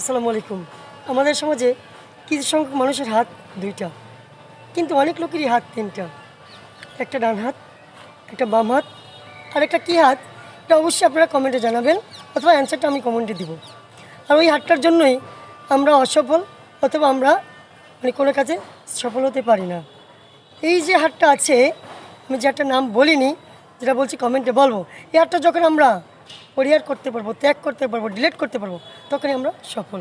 আসসালামু আলাইকুম। আমাদের সমাজে কিছু সংখ্যক মানুষের হাত ২টা, কিন্তু অনেক লোকেরই হাত ৩টা। একটা ডান হাত, একটা বাম হাত, আর একটা কী হাত, এটা অবশ্যই আপনারা কমেন্টে জানাবেন, অথবা অ্যান্সারটা আমি কমেন্টে দিব। আর ওই হাতটার জন্যই আমরা অসফল, অথবা আমরা কোনো কাজে সফল হতে পারি না। এই যে হাতটা আছে, আমি যে একটা নাম বলিনি, যেটা বলছি কমেন্টে বলবো, এই হাতটা যখন আমরা পরিহার করতে পারবো, ত্যাগ করতে পারবো, ডিলিট করতে পারবো, তখনই আমরা সফল।